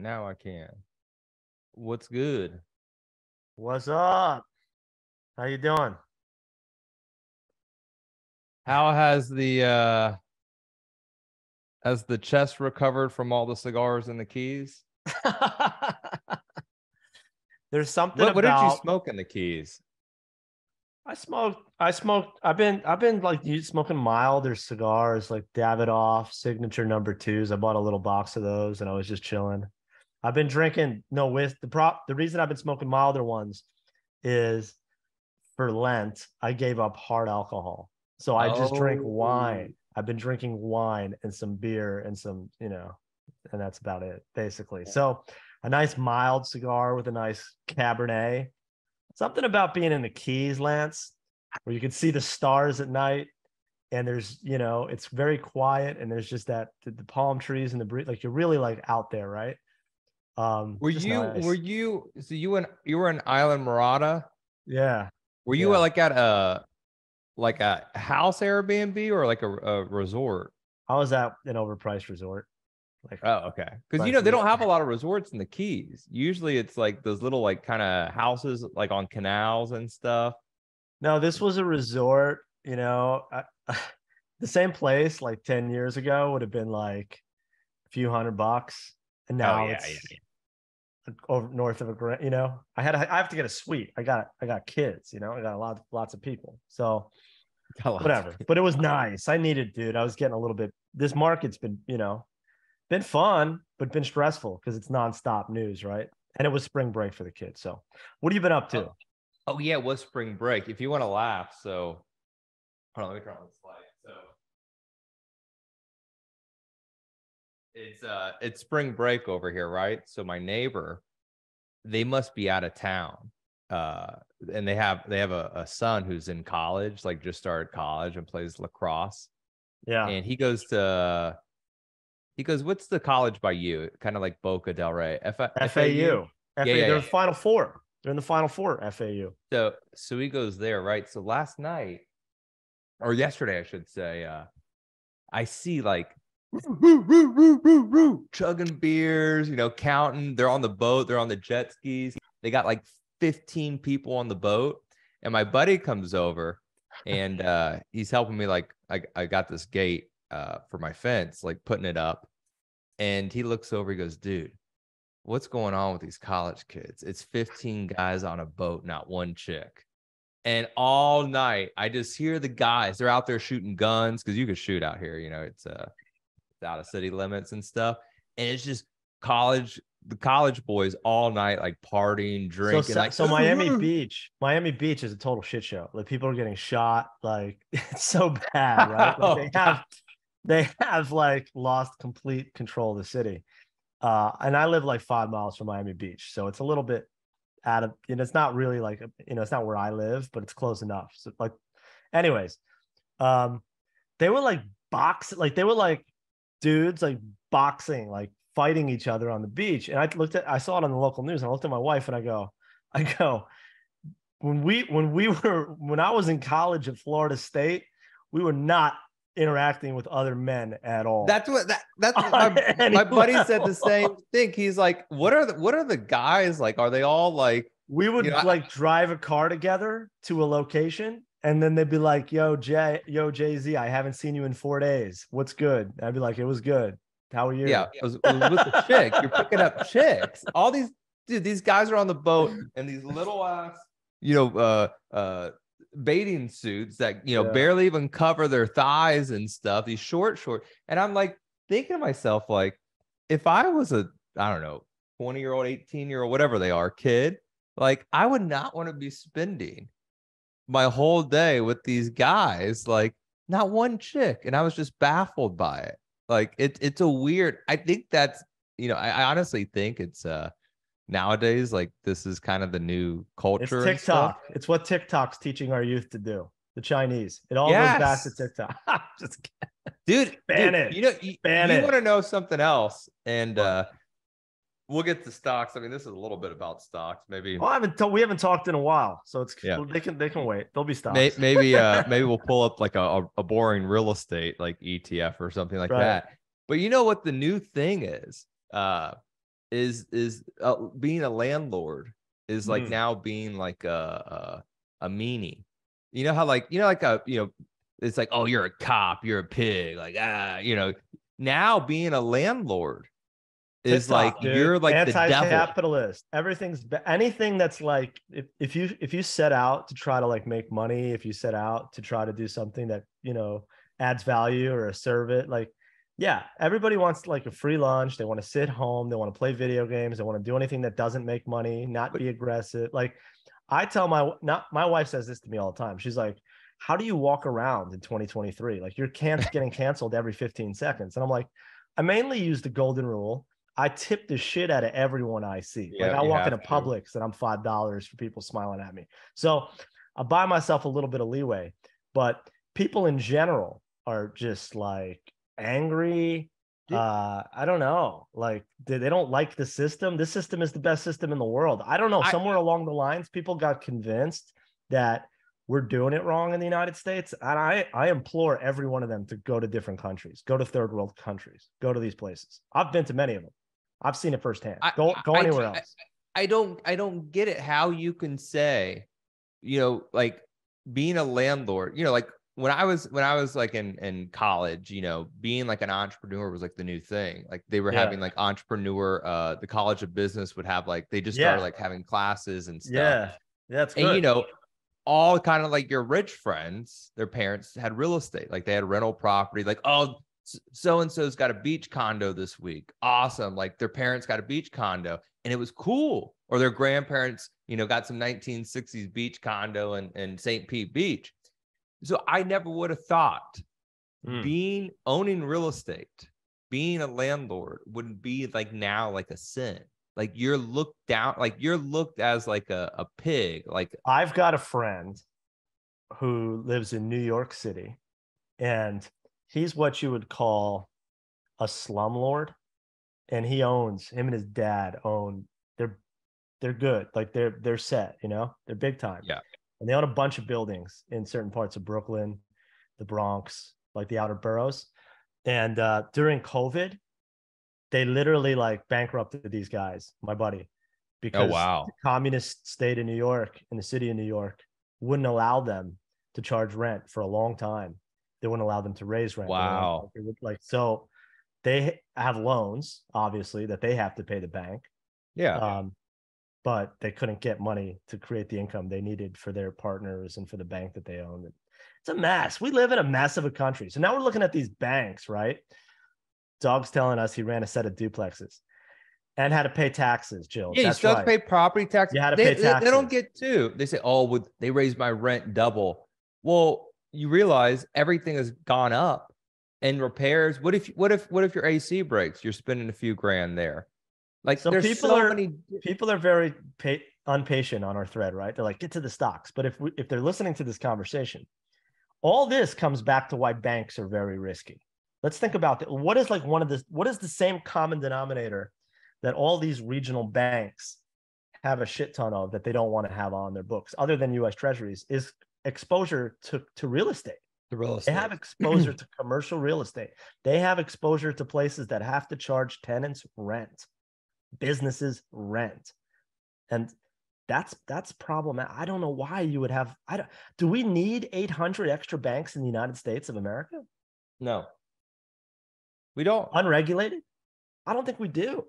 Now I can. What's good? What's up? How you doing? How has the chest recovered from all the cigars and the keys? There's something What did you about smoke in the keys? I've been like smoking milder cigars like Davidoff signature number twos. I bought a little box of those and I was just chilling. I've been drinking with the reason I've been smoking milder ones is for Lent, I gave up hard alcohol. So I just drink wine. I've been drinking wine and some beer and some, and that's about it, basically. So a nice mild cigar with a nice Cabernet. Something about being in the Keys, Lance, where you can see the stars at night and there's, it's very quiet and there's just the palm trees and the breeze, like you're really like out there, right? Were you so you were in Island Murata? Yeah. Were you like at a house Airbnb or like a resort? I was at an overpriced resort. Okay. Because they don't have a lot of resorts in the Keys. Usually it's like those little like kind of houses like on canals and stuff. No, this was a resort, the same place like 10 years ago would have been like a few $100. And now it's over north of I have to get a suite. I got kids, I got lots of people. So whatever. But it was nice. I needed, dude. I was getting a little bit. This market's been, been fun, but been stressful because it's nonstop news, right? And it was spring break for the kids. So what have you been up to? Oh yeah, it was spring break. If you want to laugh, so hold on, let me turn on the slide. So it's spring break over here, right? So my neighbor, they must be out of town. And they have a son who's in college, like just started college and plays lacrosse. Yeah. And he goes, what's the college by you? Kind of like Boca del Rey. FAU. They're in the Final Four. They're in the Final Four, FAU. So he goes there, right? So last night, or yesterday, I should say, I see like chugging beers, counting. They're on the boat. They're on the jet skis. They got like 15 people on the boat. And my buddy comes over and he's helping me. Like I got this gate for my fence, like putting it up. And he looks over, he goes, dude, what's going on with these college kids? It's 15 guys on a boat, not one chick. And all night, I just hear the guys. They're out there shooting guns because you can shoot out here. It's out of city limits and stuff. And it's just the college boys all night, like partying, drinking. So Miami Beach is a total shit show. Like people are getting shot. Like it's so bad, right? Like, they have like lost complete control of the city. And I live like 5 miles from Miami Beach. So it's a little bit out of, it's not really like, it's not where I live, but it's close enough. So like, anyways, they were like they were like dudes like boxing, like fighting each other on the beach. And I saw it on the local news and I looked at my wife and I go, when I was in college at Florida State, we were not interacting with other men at all. That's what my buddy said the same thing. He's like, what are the guys like? Are they all like, we would drive a car together to a location and then they'd be like, yo Jay-Z, I haven't seen you in 4 days. What's good? And I'd be like, it was good. How are you? Yeah, it was with the chick. You're picking up chicks. All these guys are on the boat and these little ass, bathing suits that barely even cover their thighs and stuff, these short, and I'm like thinking to myself, like, if I was a, I don't know, 20-year-old, 18-year-old, whatever they are, kid, like I would not want to be spending my whole day with these guys, like not one chick. And I was just baffled by it. Like it's a weird, I think that's, I honestly think it's nowadays, like this is kind of the new culture. It's TikTok. It's what TikTok's teaching our youth to do. The Chinese. It all goes back to TikTok. Just dude, ban it. You want to know something else? And we'll get to stocks. I mean, this is a little bit about stocks. Maybe we haven't talked in a while, so it's they can wait. There'll be stocks. Maybe we'll pull up like a boring real estate like ETF or something like that. But you know what the new thing is? being a landlord is like now being like a meanie. You know how like it's like, oh, you're a cop, you're a pig, like now being a landlord is TikTok, like dude. you're like the devil. Anti-capitalist. Anything that's like if you set out to try to like make money, if you set out to try to do something that adds value or serve it, like yeah, everybody wants like a free lunch. They want to sit home. They want to play video games. They want to do anything that doesn't make money, not be aggressive. Like I tell my wife says this to me all the time. She's like, how do you walk around in 2023? Like you're getting canceled every 15 seconds. And I'm like, I mainly use the golden rule. I tip the shit out of everyone I see. Yeah, like I you walk have into to. Publix and I'm $5 for people smiling at me. So I buy myself a little bit of leeway, but people in general are just like angry. I don't know. Like they don't like the system. This system is the best system in the world. I don't know. Somewhere along the lines, people got convinced that we're doing it wrong in the United States. And I implore every one of them to go to different countries, go to third world countries, go to these places. I've been to many of them. I've seen it firsthand. Go anywhere else. I don't get it how you can say, like being a landlord, like when I was like in college, being like an entrepreneur was like the new thing. Like they were having like entrepreneur, the College of Business would have like, they just started like having classes and stuff. Yeah, that's good. And all kind of like your rich friends, their parents had real estate, like they had rental property, like, oh, so-and-so's got a beach condo this week. Awesome. Like their parents got a beach condo and it was cool. Or their grandparents, got some 1960s beach condo in St. Pete Beach. So I never would have thought owning real estate, being a landlord wouldn't be like now like a sin. Like you're looked down, like you're looked as like a pig. Like I've got a friend who lives in New York City, and he's what you would call a slumlord. And him and his dad own, they're good. Like they're set, they're big time. Yeah. And they own a bunch of buildings in certain parts of Brooklyn, the Bronx, like the outer boroughs. And during COVID, they literally like bankrupted these guys, my buddy, because the communist state of New York and the city of New York wouldn't allow them to charge rent for a long time. They wouldn't allow them to raise rent. Wow. So they have loans, obviously, that they have to pay the bank. Yeah. But they couldn't get money to create the income they needed for their partners and for the bank that they own. It's a mess. We live in a mess of a country. So now we're looking at these banks, right? Dog's telling us he ran a set of duplexes and had to pay taxes, Jill. Yeah, you still have to pay property tax. You had to pay taxes. They don't get to. They say, oh, they raised my rent double. Well, you realize everything has gone up. And repairs. What if your AC breaks? You're spending a few grand there. Like so people are very impatient on our thread, right? They're like, get to the stocks. But if they're listening to this conversation, all this comes back to why banks are very risky. Let's think about that. What is the same common denominator that all these regional banks have a shit ton of that they don't want to have on their books, other than U.S. Treasuries, is exposure to real estate. They have exposure to commercial real estate. They have exposure to places that have to charge tenants rent, businesses rent. And that's problematic. I don't know why you would have. Do we need 800 extra banks in the United States of America? No, we don't. Unregulated? I don't think we do.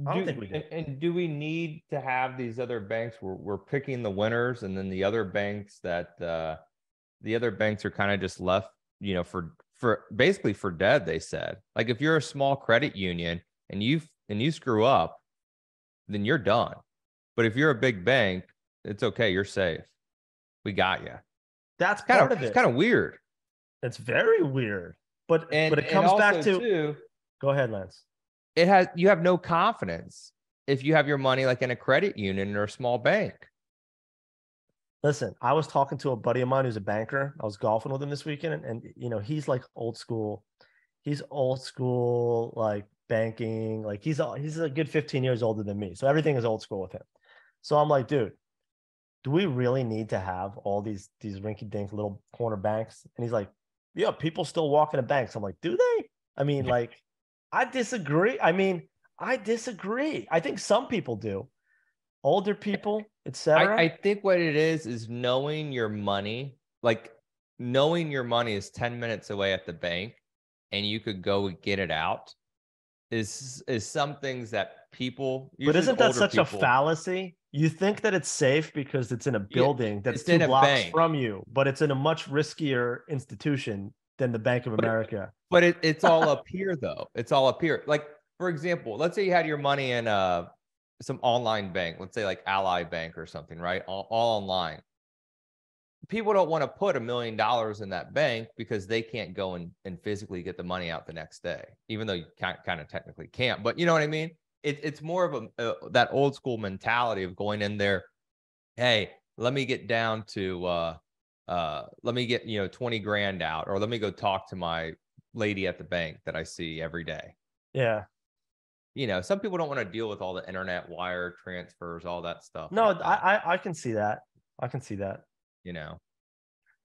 I don't think we do. And do we need to have these other banks? We're picking the winners, and then the other banks the other banks are kind of just left, for basically for dead. They said, like, if you're a small credit union and you screw up, then you're done. But if you're a big bank, it's okay. You're safe. We got you. That's part of it. It's kind of weird. It's very weird. But it comes back to. Go ahead, Lance. You have no confidence if you have your money like in a credit union or a small bank. Listen, I was talking to a buddy of mine who's a banker. I was golfing with him this weekend, and he's like old school. He's old school, like banking. Like he's a good 15 years older than me, so everything is old school with him. So I'm like, dude, do we really need to have all these rinky-dink little corner banks? And he's like, yeah, people still walk into banks. I'm like, do they? I mean, like, I disagree. I mean, I disagree. I think some people do. Older people, etc. I think what it is knowing your money, like knowing your money is 10 minutes away at the bank and you could go get it out is some things that people, But usually the isn't that older such a people, fallacy? You think that it's safe because it's in a building that's it's two in a blocks bank. from you, but it's in a much riskier institution than the Bank of America. But it's all up here though. It's all up here. Like, for example, let's say you had your money in some online bank, let's say like Ally Bank or something, right? All online. People don't want to put $1 million in that bank because they can't go and physically get the money out the next day, even though you kind of technically can't. But you know what I mean? It's more of that old school mentality of going in there. Hey, let me get down to let me get 20 grand out, or let me go talk to my lady at the bank that I see every day. Yeah. Some people don't want to deal with all the internet wire transfers, all that stuff. No, like that, I can see that. I can see that.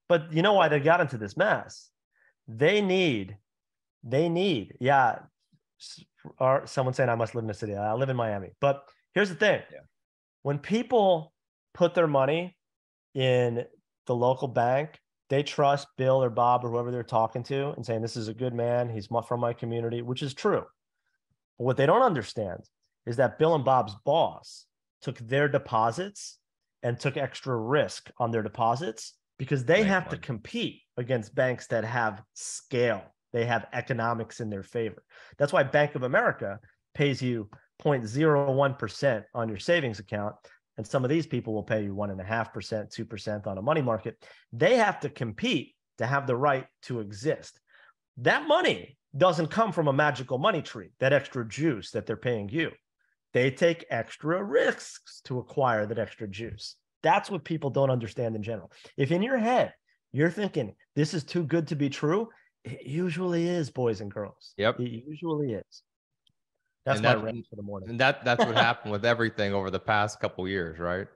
But you know why they got into this mess? They need, yeah. Or someone saying I must live in a city. I live in Miami. But here's the thing. Yeah. When people put their money in the local bank, they trust Bill or Bob or whoever they're talking to and saying, this is a good man. He's from my community, which is true. But what they don't understand is that Bill and Bob's boss took their deposits and took extra risk on their deposits because they have to compete against banks that have scale. They have economics in their favor. That's why Bank of America pays you 0.01% on your savings account. And some of these people will pay you 1.5%, 2% on a money market. They have to compete to have the right to exist. That money doesn't come from a magical money tree, that extra juice that they're paying you. They take extra risks to acquire that extra juice. That's what people don't understand in general. If in your head, you're thinking, this is too good to be true, it usually is, boys and girls. Yep. It usually is. That's my rant for the morning. And that's what happened with everything over the past couple years, right?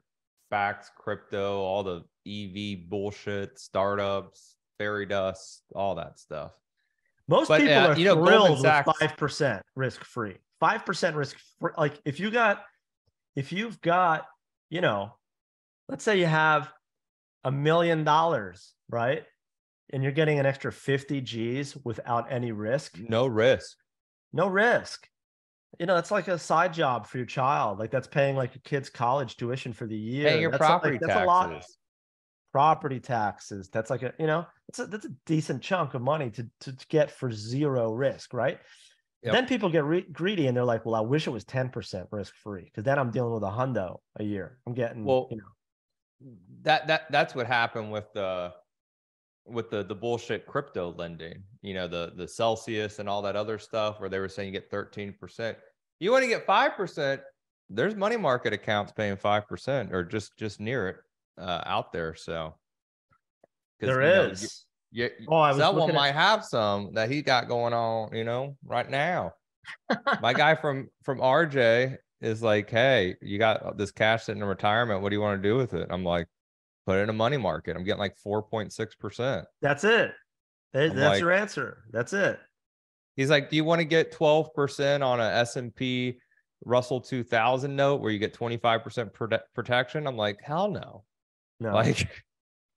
Facts, crypto, all the EV bullshit, startups, fairy dust, all that stuff. Most people are thrilled with 5% risk free. 5% risk free. Like if you've got, let's say you have $1 million, right? And you're getting an extra 50 G's without any risk. No risk. No risk. It's like a side job for your child. Like that's paying like your kid's college tuition for the year. Paying your property taxes. That's a lot. Property taxes. That's like that's a decent chunk of money to get for zero risk, right? Yep. Then people get greedy and they're like, well, I wish it was 10% risk free because then I'm dealing with a hundo a year. I'm getting, that's what happened with the bullshit crypto lending, the Celsius and all that other stuff where they were saying you get 13%. You want to get 5%, there's money market accounts paying 5% or just near it out there. So there is. Someone might have some that he got going on, right now. My guy from RJ is like, hey, you got this cash sitting in retirement. What do you want to do with it? I'm like, put it in a money market. I'm getting like 4.6%. That's it. That's like, your answer. That's it. He's like, do you want to get 12% on a S&P Russell 2000 note where you get 25% protection? I'm like, hell no. No. Like,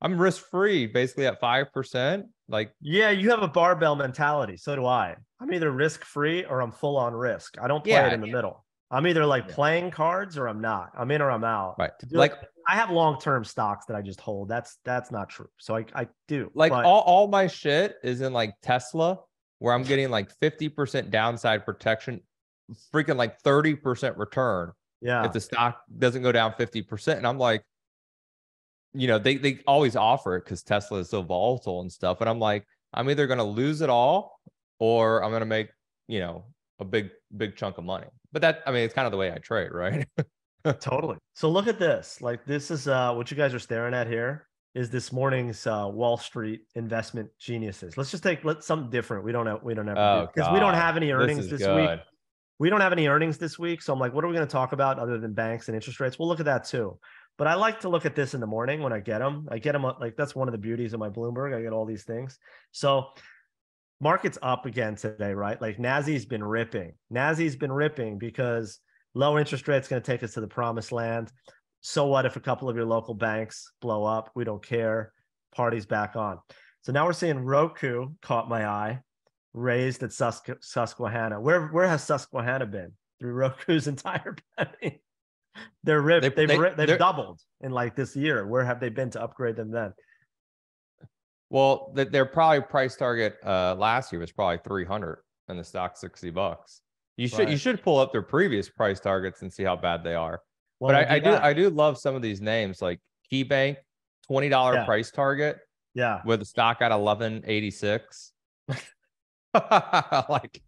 I'm risk-free basically at 5%. Like, yeah, you have a barbell mentality. So do I. I'm either risk-free or I'm full on risk. I don't play it in the middle. I'm either like playing cards or I'm not. I'm in or I'm out. Right. Like I have long-term stocks that I just hold. That's not true. So I do. Like all my shit is in like Tesla where I'm getting like 50% downside protection, freaking like 30% return. Yeah. If the stock doesn't go down 50%. And I'm like, they always offer it because Tesla is so volatile and stuff. And I'm like, I'm either going to lose it all or I'm going to make, a big chunk of money. But it's kind of the way I trade, right? Totally. So look at this. Like this is what you guys are staring at here is this morning's Wall Street investment geniuses. Let's just take something different. We don't have because we don't have any earnings this week. We don't have any earnings this week. So I'm like, what are we going to talk about other than banks and interest rates? We'll look at that too. But I like to look at this in the morning when I get them. Like that's one of the beauties of my Bloomberg. I get all these things. So market's up again today, right? Like Nazi's been ripping. Nazi's been ripping because low interest rates going to take us to the promised land. So what if a couple of your local banks blow up? We don't care. Party's back on. So now we're seeing Roku caught my eye, raised at Susquehanna. Where has Susquehanna been through Roku's entire penny? They're ripped. They've doubled in like this year. Where have they been to upgrade them then? Well, their probably price target last year was probably 300 and the stock $60. You should pull up their previous price targets and see how bad they are. Well, but I do love some of these names like KeyBank, $20 price target. Yeah. With the stock at 1186. Like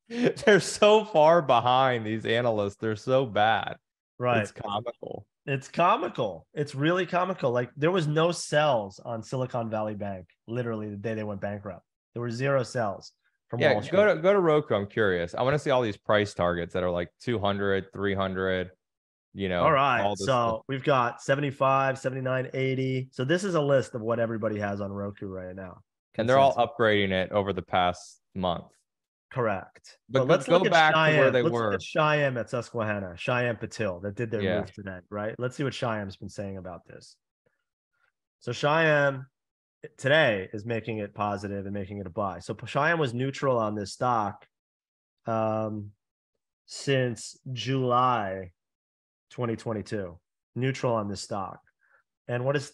they're so far behind these analysts. They're so bad. Right. It's comical. It's comical. It's really comical. Like there was no sells on Silicon Valley Bank literally the day they went bankrupt. There were 0 sells from Wall Street. Go to Roku. I'm curious. I want to see all these price targets that are like 200, 300, you know. All right. So we've got 75, 79, 80. So this is a list of what everybody has on Roku right now. And they're all upgrading it over the past month. Correct. But let's go back to where they were. Let's look at Shyam at Susquehanna, Shyam Patil that did their move today, right? Let's see what Shyam's been saying about this. So Shyam today is making it positive and making it a buy. So Shyam was neutral on this stock since July 2022. Neutral on this stock. And what has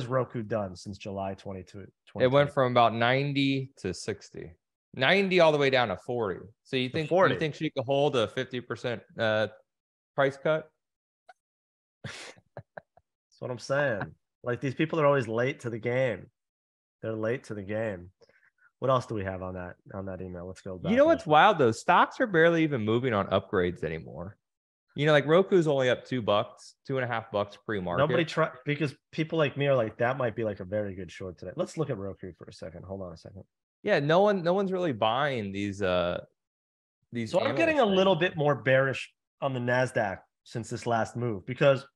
Roku done since July 22? It went from about 90 to 60. 90 all the way down to 40. So you think she could hold a 50% price cut? That's what I'm saying. Like these people are always late to the game. They're late to the game. What else do we have on that email? Let's go back. You know what's wild though? Stocks are barely even moving on upgrades anymore. You know, like Roku's only up $2, $2.50 pre-market. Nobody because people like me are like, that might be like a very good short today. Let's look at Roku for a second. Hold on a second. Yeah, no one's really buying these. So I'm getting a little bit more bearish on the NASDAQ since this last move, because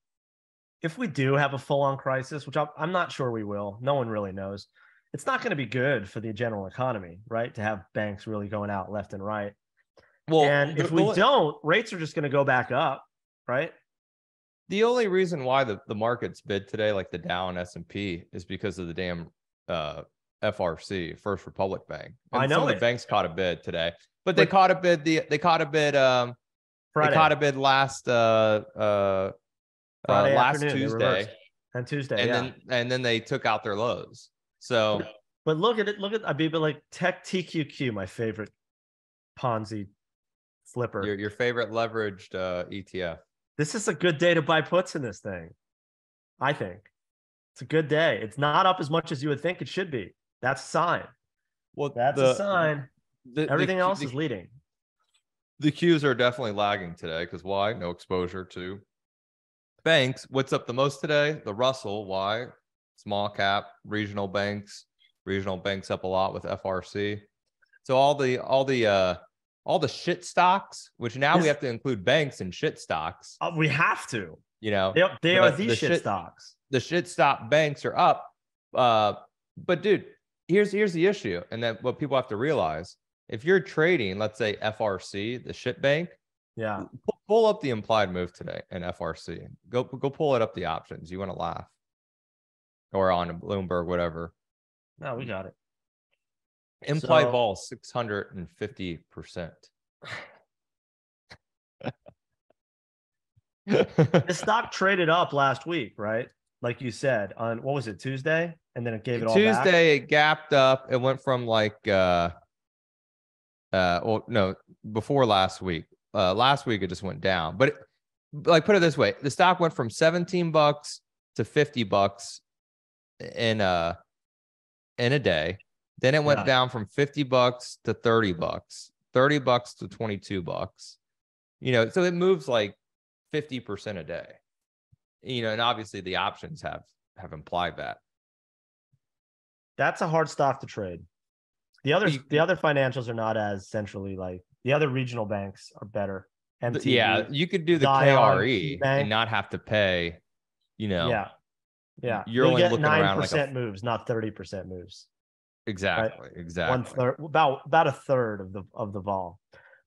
if we do have a full-on crisis, which I'm not sure we will, no one really knows, it's not going to be good for the general economy, right? To have banks really going out left and right. Well, and if we don't, rates are just going to go back up, right? The only reason why the market's bid today, like the Dow and S&P, is because of the damn FRC, First Republic Bank. And I know some of the banks caught a bid today, but they caught a bid. They caught a bid. They caught a bid last Tuesday and Tuesday, and then they took out their lows. So, but look at Abiba, like Tech TQQ, my favorite Ponzi flipper. Your favorite leveraged ETF. This is a good day to buy puts in this thing. I think it's a good day. It's not up as much as you would think it should be. That's a sign. Well, that's a sign. Everything else is leading. The Qs are definitely lagging today because why? No exposure to banks. What's up the most today? The Russell. Why? Small cap, regional banks. Regional banks up a lot with FRC. So all the shit stocks, which now we have to include banks and shit stocks. We have to. You know, they are these shit stocks. The shit stock banks are up. But dude, here's the issue. And then what people have to realize, if you're trading, let's say FRC, the shit bank, pull up the implied move today in FRC. Go pull it up the options. You want to laugh. Or on Bloomberg, whatever. No, we got it. Implied vol 650%. The stock traded up last week, right? Like you said, on what was it, Tuesday? And then it gave it all back. Tuesday, it gapped up. It went from like before last week. Last week it just went down. But put it this way, the stock went from $17 to $50 in a day. Then it went down from $50 to $30, $30 to $22. You know, so it moves like 50% a day. You know, and obviously the options have implied that. That's a hard stock to trade. The other financials are not as centrally, like the other regional banks are better. MTV, yeah, you could do the KRE and not have to pay, you know. Yeah. You're only looking around like 9% moves, not 30% moves. right? Exactly. 1/3, about a third of the vol.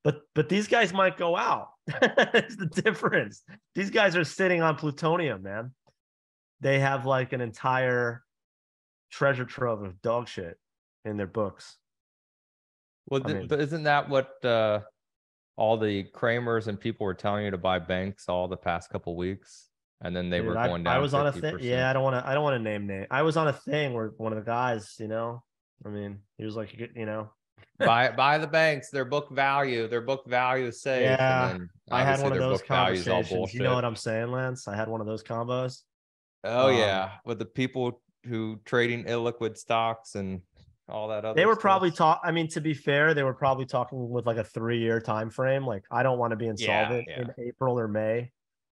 But these guys might go out. It's the difference. These guys are sitting on plutonium, man. They have like an entire treasure trove of dog shit in their books. Well, I mean, but isn't that what all the Kramers and people were telling you to buy banks all the past couple weeks, and then they dude, were going I down was on a thing. 50%? Yeah, I don't want to name name. I was on a thing where one of the guys, I mean, he was like, Buy the banks, their book value is safe, and yeah, then I had obviously one of their those book value is all conversations. You know bullshit. what I'm saying, Lance? I had one of those combos. Oh Um, yeah, with the people who trading illiquid stocks and all that they other were stuff. probably I mean, to be fair, they were probably talking with like a 3-year time frame. Like, I don't want to be Yeah, insolvent yeah. in April or May.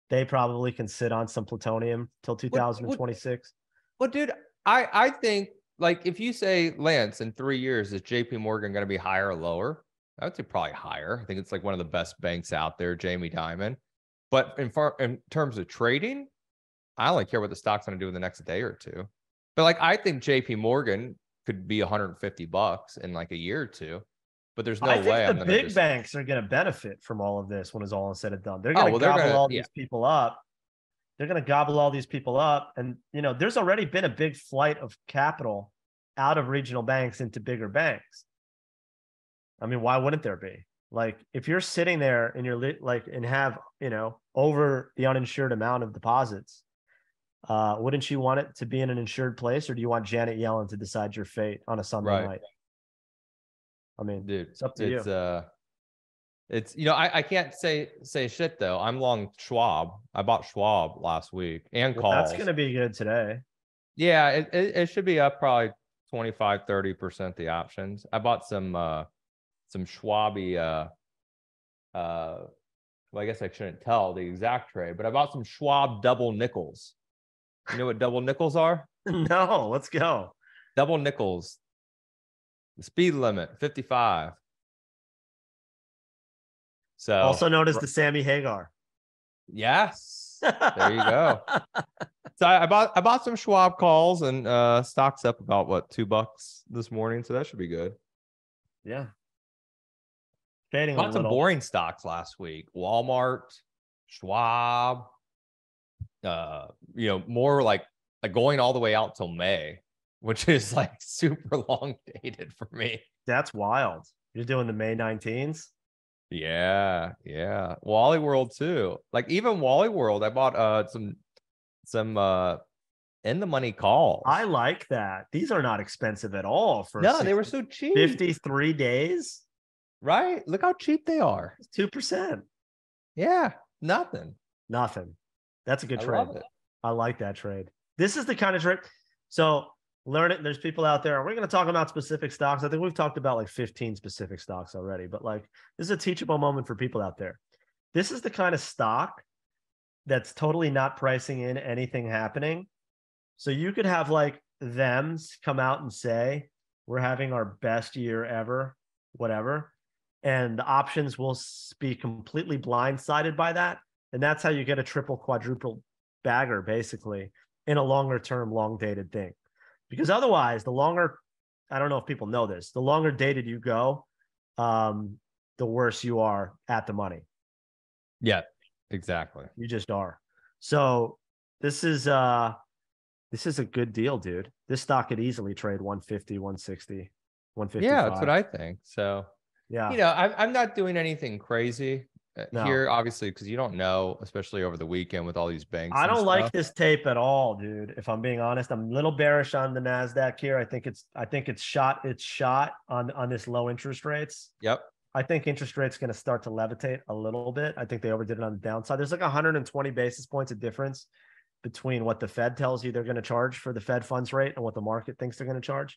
They probably can sit on some plutonium till What 2026. Well, dude, I think like if you say Lance in 3 years, is JP Morgan going to be higher or lower? I would say probably higher. I think it's like one of the best banks out there, Jamie Dimon. But in terms of trading, I only care what the stock's going to do in the next day or two. But like I think JP Morgan could be $150 in like a year or two. But there's I no think way the I'm going to big just banks are going to benefit from all of this when it's all said and done. They're oh going to well they're gobble gonna all yeah these people up. They're going to gobble all these people up. And, there's already been a big flight of capital out of regional banks into bigger banks. I mean, why wouldn't there be? Like, if you're sitting there and you're like, and have, over the uninsured amount of deposits, wouldn't you want it to be in an insured place, or do you want Janet Yellen to decide your fate on a Sunday right, night? I mean, dude. it's up to you. It's I can't say shit though. I'm long Schwab. I bought Schwab last week and Well, that's going calls. to be good today. Yeah, it should be up probably 25-30% the options. I bought some Schwabi well I guess I shouldn't tell the exact trade, but I bought some Schwab double nickels. You know what double nickels are? No, let's go. Double nickels. The speed limit 55. So Also known as the Sammy Hagar. yes, there you go. So I bought some Schwab calls and stocks up about what $2 this morning, so that should be good. Yeah. Fading a Bought some little. boring stocks last week. Walmart, Schwab, more like going all the way out till May, which is like super long dated for me. That's wild. You're doing the May 19s? Yeah, yeah. Wally World too. Like even Wally World, I bought some in the money calls. I like that. These are not expensive at all for No, they were so cheap. 53 days. Right? Look how cheap they are. 2%. Yeah, nothing. Nothing. That's a good I trade. love it. I like that trade. This is the kind of trade. So learn it. There's people out there. We're going to talk about specific stocks. I think we've talked about like 15 specific stocks already, but like this is a teachable moment for people out there. This is the kind of stock that's totally not pricing in anything happening. So you could have like them come out and say, we're having our best year ever, whatever. And the options will be completely blindsided by that. And that's how you get a triple, quadruple bagger, basically, in a longer term, long dated thing. Because otherwise, the longer, I don't know if people know this, the longer dated you go, the worse you are at the money. Yeah, exactly. You just are. So this is a good deal, dude. This stock could easily trade 150, 160, 155. Yeah, that's what I think. So, yeah, I'm not doing anything crazy no, here, obviously, because you don't know, especially over the weekend with all these banks I and don't like stuff. this tape at all, dude. If I'm being honest, I'm a little bearish on the Nasdaq here. I think it's shot on this low interest rates. Yep. I think interest rates going to start to levitate a little bit. I think they overdid it on the downside. There's like 120 basis points of difference between what the Fed tells you they're going to charge for the Fed funds rate and what the market thinks they're going to charge.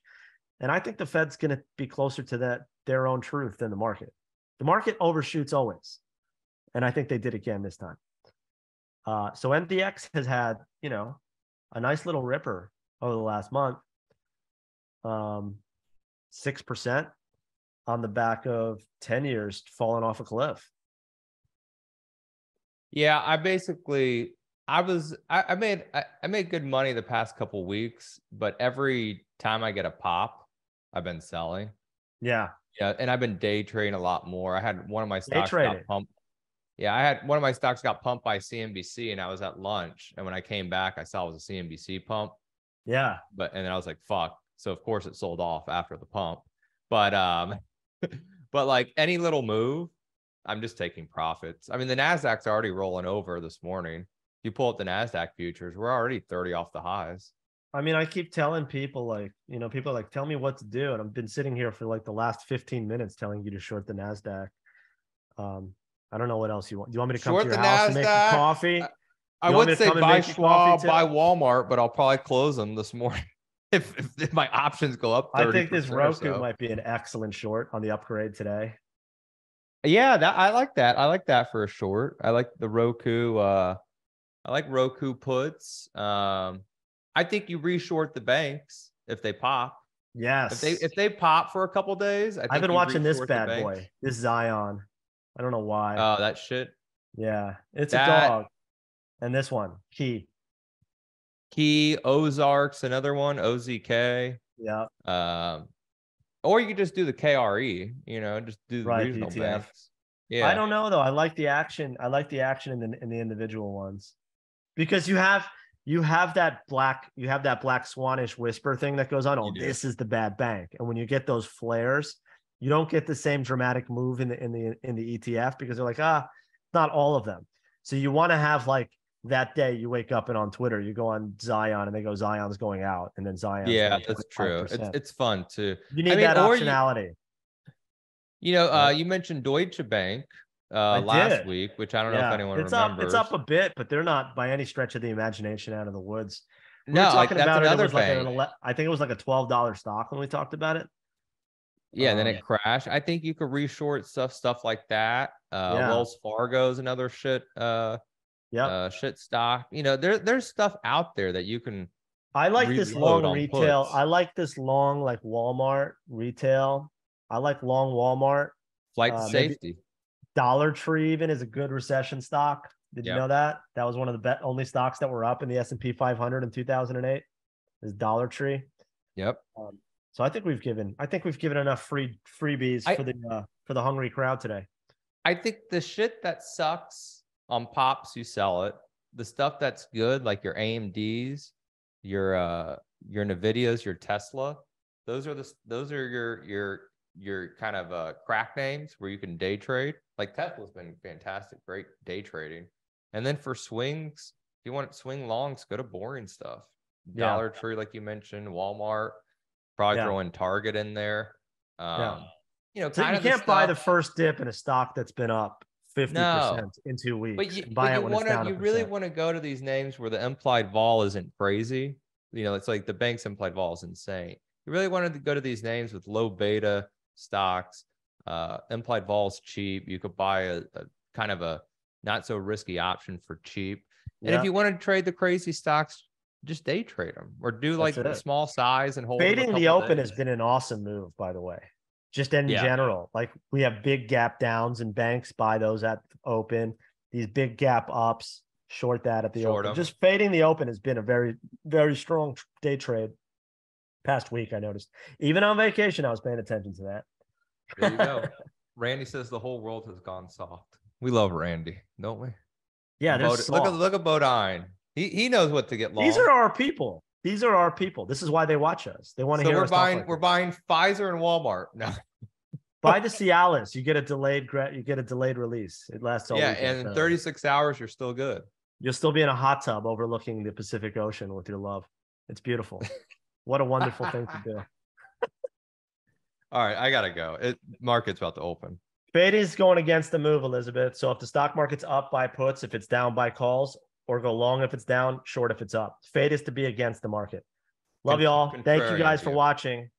And I think the Fed's going to be closer to their own truth than the market. The market overshoots always. And I think they did again this time. So MDX has had, a nice little ripper over the last month. 6% on the back of 10 years falling off a cliff. Yeah, I made good money the past couple weeks, but every time I get a pop, I've been selling. Yeah. Yeah, and I've been day trading a lot more. I had one of my Day stocks got trading. pumped. Yeah, I had one of my stocks got pumped by CNBC, and I was at lunch. And when I came back, I saw it was a CNBC pump. Yeah. And then I was like, fuck. So of course it sold off after the pump. But but like any little move, I'm just taking profits. I mean, the Nasdaq's already rolling over this morning. If you pull up the Nasdaq futures, we're already 30 off the highs. I mean, I keep telling people like, people are like, tell me what to do. And I've been sitting here for like the last 15 minutes telling you to short the Nasdaq. I don't know what else you want. Do you want me to come Short to your the house and make you Nasdaq. coffee? I You want would me to say come and buy make you coffee Schwab, buy too? Walmart, but I'll probably close them this morning if my options go up 30% I think this or Roku so. might be an excellent short on the upgrade today. Yeah, I like that. I like that for a short. I like the Roku. I like Roku puts. I think you reshort the banks if they pop. Yes. If they pop for a couple days, I I've think been you watching this reshort the bad banks. boy, this Zion. I don't know why. Oh, that shit. Yeah, it's a That dog. And this one, Key. Ozarks, another one, OZK. Yeah. Or you could just do the KRE, just do the Right, regional ETF. banks. I Yeah. don't know though. I like the action. I like the action in the individual ones because you have that black swanish whisper thing that goes on. Oh, You do. this is the bad bank. And when you get those flares, you don't get the same dramatic move in the ETF because they're like, not all of them. So you want to have like that day you wake up and on Twitter you go on Zion and they go Zion's going out and then Zion's Yeah, down that's true. 25%. It's fun too. You need I mean, that or optionality. you Right? you mentioned Deutsche Bank I last did. week, which I don't know if Yeah, anyone it's remembers. up a bit, but they're not by any stretch of the imagination out of the woods. We were No, like talking that's about it. It another was like bank. I think it was like a $12 stock when we talked about it. Yeah, and then it crashed. I think you could reshort stuff like that. Yeah. Wells Fargo's another shit shit stock. There's stuff out there that you can I like this reload long on retail. puts. I like this long like Walmart retail. I like long Walmart. Flight to Maybe safety. Dollar Tree even is a good recession stock. Did you know that? That was one of the only stocks that were up in the S&P 500 in 2008 is Dollar Tree. Yep. So I think we've given enough freebies for the hungry crowd today. I think the shit that sucks on pops, you sell it. The stuff that's good, like your AMDs, your Nvidias, your Tesla, those are your kind of crack names where you can day trade. Like Tesla's been fantastic, great day trading. And then for swings, if you want swing longs, go to boring stuff. Dollar Tree, like you mentioned, Walmart, probably throw in Target in there. So you can't buy the first dip in a stock that's been up 50% in 2 weeks. But you really want to go to these names where the implied vol isn't crazy. It's like the bank's implied vol is insane. You really wanted to go to these names with low beta stocks. Implied vol is cheap. You could buy a kind of a not so risky option for cheap. And if you want to trade the crazy stocks, just day trade them or do like the small size and hold fading the open has been an awesome move, by the way. Just in general, like we have big gap downs and banks buy those at open. These big gap ups, short that at the open. Just fading the open has been a very, very strong day trade. Past week, I noticed. Even on vacation, I was paying attention to that. There you go. Randy says the whole world has gone soft. We love Randy, don't we? Yeah, look at Bodine. He knows what to get long. These are our people. This is why they watch us. They want to hear us talk like we're buying Pfizer and Walmart. No. Buy the Cialis. You get a delayed release. It lasts all weekend. And in 36 hours, you're still good. You'll still be in a hot tub overlooking the Pacific Ocean with your love. It's beautiful. What a wonderful thing to do. All right, I gotta go. Market's about to open. Fade is going against the move, Elizabeth. So if the stock market's up, buy puts. If it's down, buy calls. Or go long if it's down, short if it's up. Fade is to be against the market. Love you all. Thank you guys for watching.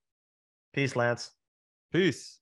Peace, Lance. Peace.